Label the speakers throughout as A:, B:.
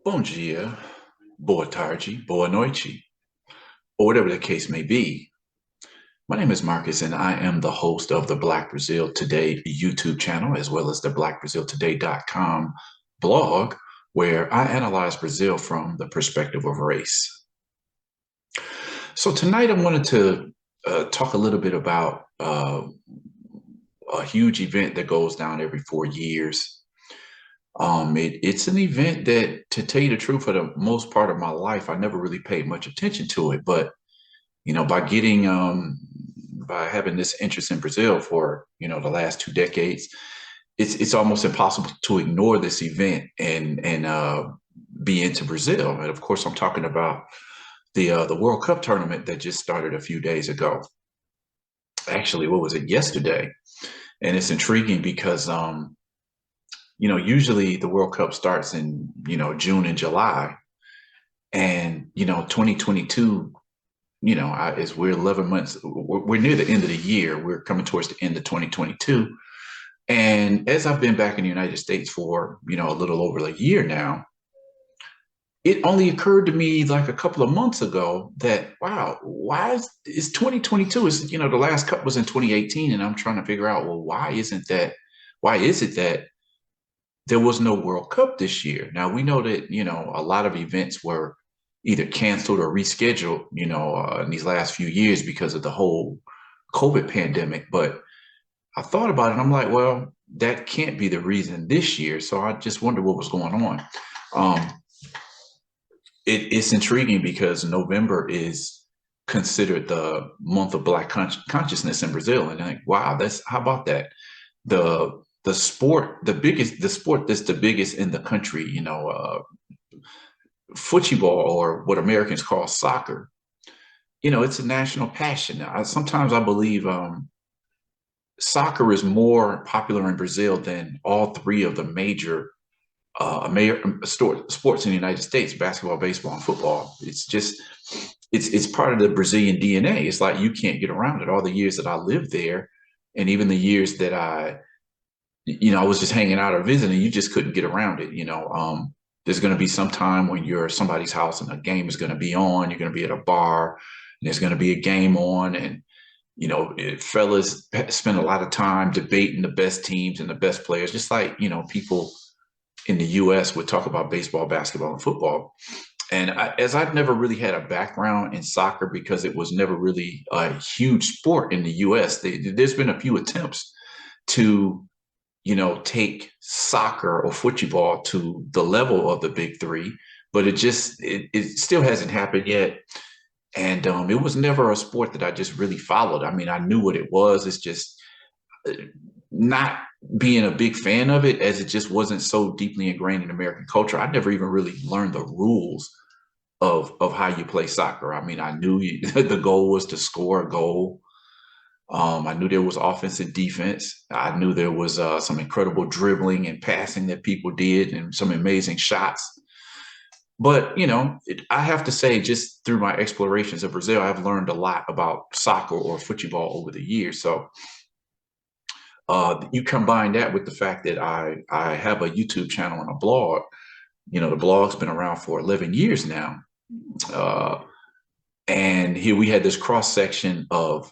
A: Bom dia, boa tarde, boa noite, or whatever the case may be. My name is Marcus, and I am the host of the Black Brazil Today YouTube channel, as well as the blackbraziltoday.com blog, where I analyze Brazil from the perspective of race. So tonight I wanted to talk a little bit about a huge event that goes down every 4 years. It's an event that, to tell you the truth, for the most part of my life, I never really paid much attention to it. But by having this interest in Brazil for the last 2 decades, it's almost impossible to ignore this event and be into Brazil. And of course, I'm talking about the World Cup tournament that just started a few days ago. Actually, what was it, yesterday? And it's intriguing because usually the World Cup starts in, June and July. And, 2022, as we're 11 months, we're near the end of the year. We're coming towards the end of 2022. And as I've been back in the United States for, a little over a year now, it only occurred to me like a couple of months ago that, wow, why is 2022 is, the last cup was in 2018. And I'm trying to figure out, well, why is it that there was no World Cup this year? Now, we know that, a lot of events were either canceled or rescheduled, in these last few years because of the whole COVID pandemic. But I thought about it and I'm like, well, that can't be the reason this year. So I just wondered what was going on. It's intriguing because November is considered the month of Black consciousness in Brazil. And I'm like, wow, how about that? The sport that's the biggest in the country, football, or what Americans call soccer, it's a national passion. Sometimes I believe soccer is more popular in Brazil than all three of the major American sports in the United States: basketball, baseball, and football. It's part of the Brazilian DNA. It's like you can't get around it. All the years that I lived there, and even the years that I was just hanging out or visiting, you just couldn't get around it. There's going to be some time when you're at somebody's house and a game is going to be on. You're going to be at a bar and there's going to be a game on. And, fellas spend a lot of time debating the best teams and the best players, just like, people in the US would talk about baseball, basketball, and football. And as I've never really had a background in soccer because it was never really a huge sport in the US, there's been a few attempts to take soccer or football to the level of the big three, but it still hasn't happened yet. And it was never a sport that I just really followed. I mean, I knew what it was. It's just not being a big fan of it, as it just wasn't so deeply ingrained in American culture. I never even really learned the rules of how you play soccer. I mean, I knew the goal was to score a goal. I knew there was offense and defense. I knew there was some incredible dribbling and passing that people did and some amazing shots. But, I have to say, just through my explorations of Brazil, I've learned a lot about soccer or football over the years. So you combine that with the fact that I have a YouTube channel and a blog. The blog's been around for 11 years now. And here we had this cross section of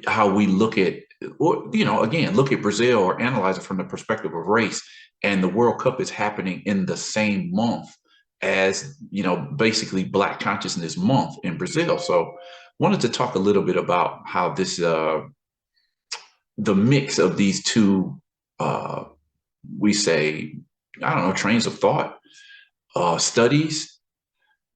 A: how we look at, or, again, look at Brazil or analyze it from the perspective of race. And the World Cup is happening in the same month as, basically Black Consciousness Month in Brazil. So wanted to talk a little bit about how this, the mix of these two, we say, I don't know, trains of thought, studies.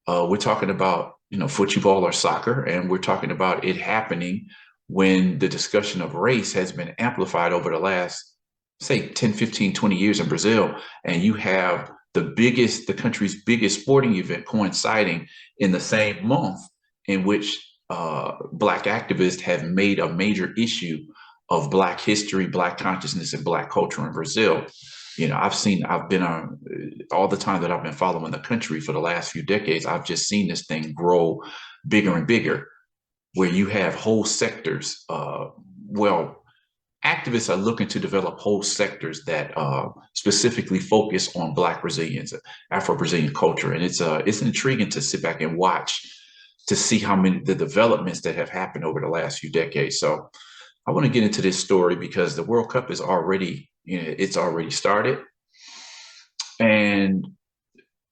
A: We're talking about, football or soccer, and we're talking about it happening when the discussion of race has been amplified over the last, say, 10, 15, 20 years in Brazil. And you have the country's biggest sporting event coinciding in the same month in which Black activists have made a major issue of Black history, Black consciousness, and Black culture in Brazil. I've been on all the time that I've been following the country for the last few decades. I've just seen this thing grow bigger and bigger, where you have whole sectors, activists are looking to develop whole sectors that specifically focus on Black Brazilians, Afro-Brazilian culture, and it's intriguing to sit back and watch to see how many the developments that have happened over the last few decades. So I want to get into this story because the World Cup is already, it's already started, and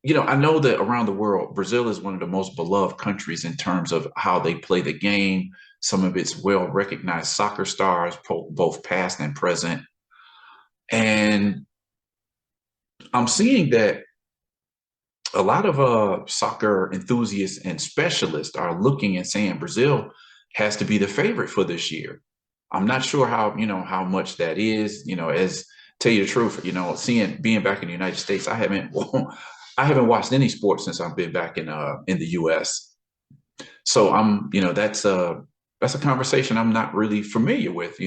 A: I know that around the world, Brazil is one of the most beloved countries in terms of how they play the game. Some of its well-recognized soccer stars, both past and present. And I'm seeing that a lot of soccer enthusiasts and specialists are looking and saying Brazil has to be the favorite for this year. I'm not sure how much that is, as tell you the truth, being back in the United States, I haven't watched any sports since I've been back in the US. So that's a conversation I'm not really familiar with.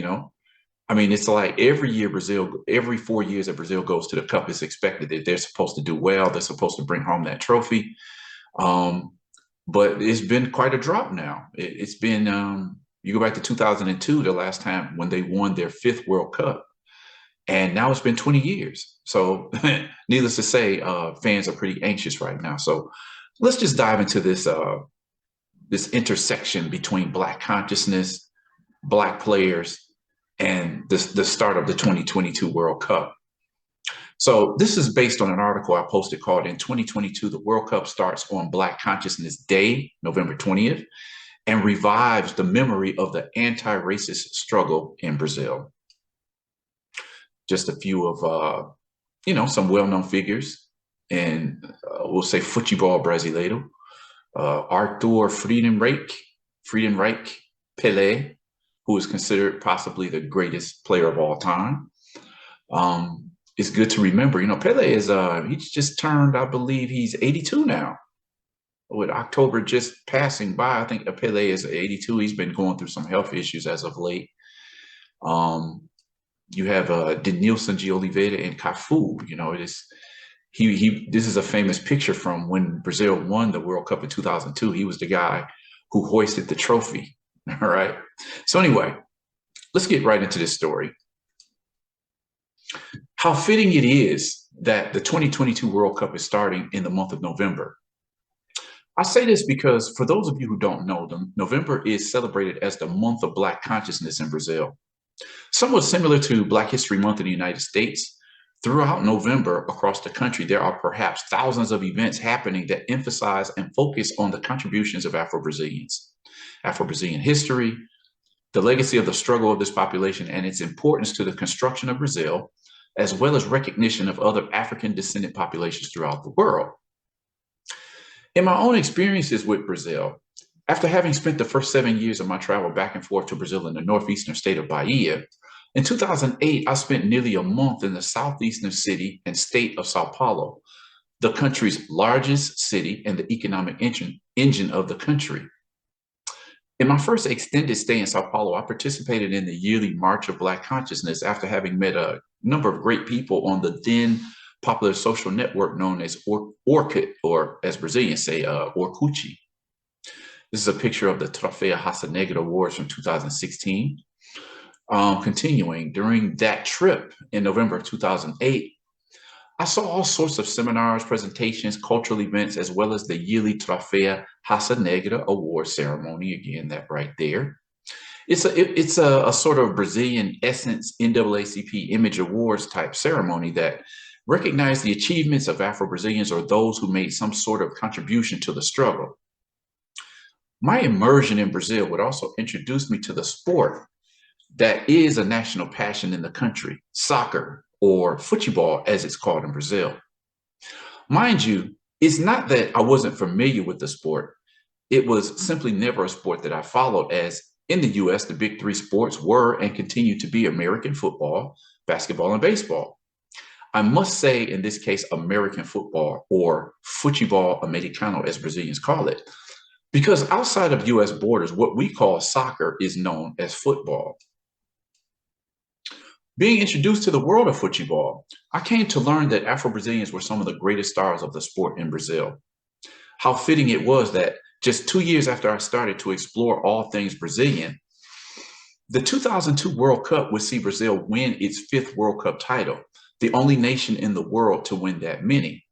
A: I mean, it's like every 4 years that Brazil goes to the Cup, it's expected that they're supposed to do well. They're supposed to bring home that trophy. But it's been quite a drop now. It's been, you go back to 2002, the last time when they won their 5th World Cup. And now it's been 20 years. So needless to say, fans are pretty anxious right now. So let's just dive into this intersection between Black consciousness, Black players, and the start of the 2022 World Cup. So this is based on an article I posted called "In 2022, the World Cup Starts on Black Consciousness Day, November 20th, and Revives the Memory of the Anti-Racist Struggle in Brazil." Just a few of, some well-known figures, and we'll say futebol brasileiro. Arthur Friedenreich Pelé, who is considered possibly the greatest player of all time. It's good to remember, Pelé he's just turned, I believe he's 82 now. With October just passing by, I think Pelé is 82. He's been going through some health issues as of late. You have Denilson de Oliveira and Cafu. This is a famous picture from when Brazil won the World Cup in 2002. He was the guy who hoisted the trophy. All right. So anyway, let's get right into this story. How fitting it is that the 2022 World Cup is starting in the month of November. I say this because for those of you who don't know, November is celebrated as the month of Black consciousness in Brazil. Somewhat similar to Black History Month in the United States, throughout November across the country, there are perhaps thousands of events happening that emphasize and focus on the contributions of Afro-Brazilians, Afro-Brazilian history, the legacy of the struggle of this population, and its importance to the construction of Brazil, as well as recognition of other African descendant populations throughout the world. In my own experiences with Brazil, after having spent the first 7 years of my travel back and forth to Brazil in the northeastern state of Bahia, in 2008, I spent nearly a month in the southeastern city and state of Sao Paulo, the country's largest city and the economic engine of the country. In my first extended stay in Sao Paulo, I participated in the yearly March of Black Consciousness after having met a number of great people on the then popular social network known as Orkut, or as Brazilians say, Orkut. This is a picture of the Troféu Raça Negra Awards from 2016. Continuing, during that trip in November of 2008, I saw all sorts of seminars, presentations, cultural events, as well as the yearly Troféu Raça Negra award ceremony. Again, that right there. It's a sort of Brazilian essence NAACP Image Awards type ceremony that recognize the achievements of Afro-Brazilians or those who made some sort of contribution to the struggle. My immersion in Brazil would also introduce me to the sport that is a national passion in the country, soccer, or futebol as it's called in Brazil. Mind you, it's not that I wasn't familiar with the sport. It was simply never a sport that I followed, as in the US, the big 3 sports were and continue to be American football, basketball, and baseball. I must say, in this case, American football, or futebol americano, as Brazilians call it, because outside of US borders, what we call soccer is known as football. Being introduced to the world of futebol, I came to learn that Afro-Brazilians were some of the greatest stars of the sport in Brazil. How fitting it was that just 2 years after I started to explore all things Brazilian, The 2002 World Cup would see Brazil win its fifth World Cup title, the only nation in the world to win that many.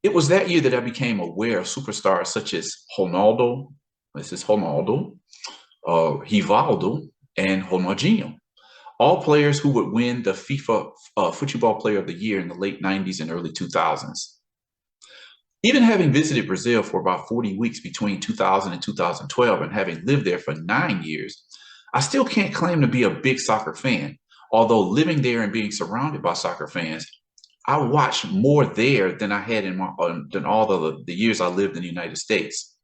A: It was that year that I became aware of superstars such as Ronaldo, this is Ronaldo, Rivaldo, and Ronaldinho, all players who would win the FIFA Football Player of the Year in the late 90s and early 2000s. Even having visited Brazil for about 40 weeks between 2000 and 2012 and having lived there for 9 years, I still can't claim to be a big soccer fan. Although living there and being surrounded by soccer fans, I watched more there than I had in than all the years I lived in the United States.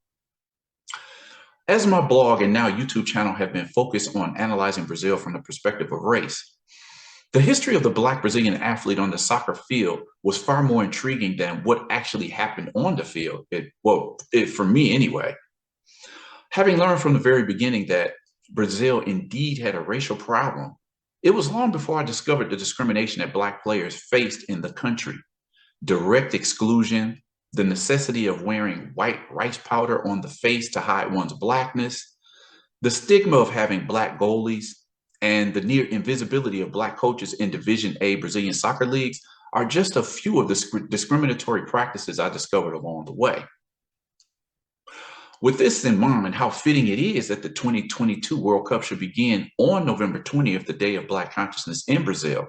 A: As my blog and now YouTube channel have been focused on analyzing Brazil from the perspective of race, the history of the Black Brazilian athlete on the soccer field was far more intriguing than what actually happened on the field. For me anyway. Having learned from the very beginning that Brazil indeed had a racial problem, it was long before I discovered the discrimination that Black players faced in the country. Direct exclusion, the necessity of wearing white rice powder on the face to hide one's Blackness, the stigma of having Black goalies, and the near invisibility of Black coaches in Division A Brazilian soccer leagues are just a few of the discriminatory practices I discovered along the way. With this in mind, how fitting it is that the 2022 World Cup should begin on November 20th, the day of Black consciousness in Brazil.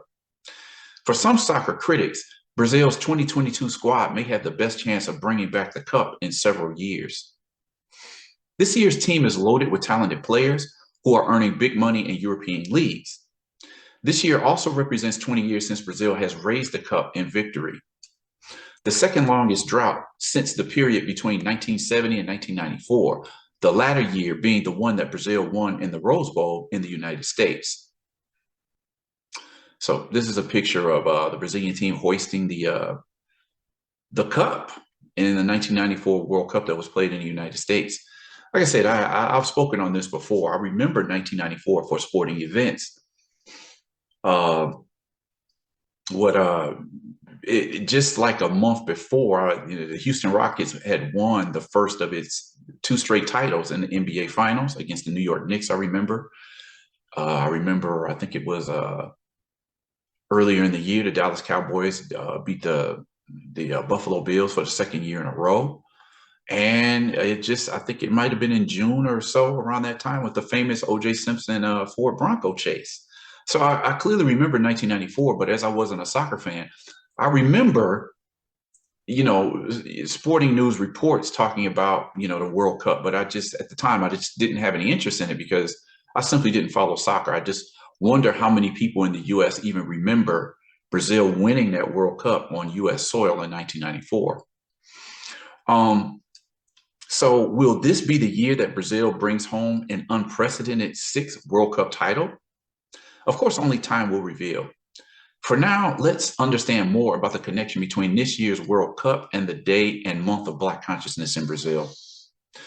A: For some soccer critics, Brazil's 2022 squad may have the best chance of bringing back the cup in several years. This year's team is loaded with talented players who are earning big money in European leagues. This year also represents 20 years since Brazil has raised the cup in victory, the second longest drought since the period between 1970 and 1994, the latter year being the one that Brazil won in the Rose Bowl in the United States. So this is a picture of the Brazilian team hoisting the cup in the 1994 World Cup that was played in the United States. Like I said, I've spoken on this before. I remember 1994 for sporting events. Just like a month before, the Houston Rockets had won the first of its 2 straight titles in the NBA Finals against the New York Knicks. I remember, I think it was earlier in the year, the Dallas Cowboys beat the Buffalo Bills for the second year in a row. And I think it might have been in June or so around that time with the famous O.J. Simpson Ford Bronco chase. So I clearly remember 1994, but as I wasn't a soccer fan, I remember, sporting news reports talking about, the World Cup, but at the time, I just didn't have any interest in it because I simply didn't follow soccer. I just wonder how many people in the U.S. even remember Brazil winning that World Cup on U.S. soil in 1994. So will this be the year that Brazil brings home an unprecedented 6th World Cup title? Of course, only time will reveal. For now, let's understand more about the connection between this year's World Cup and the day and month of Black consciousness in Brazil.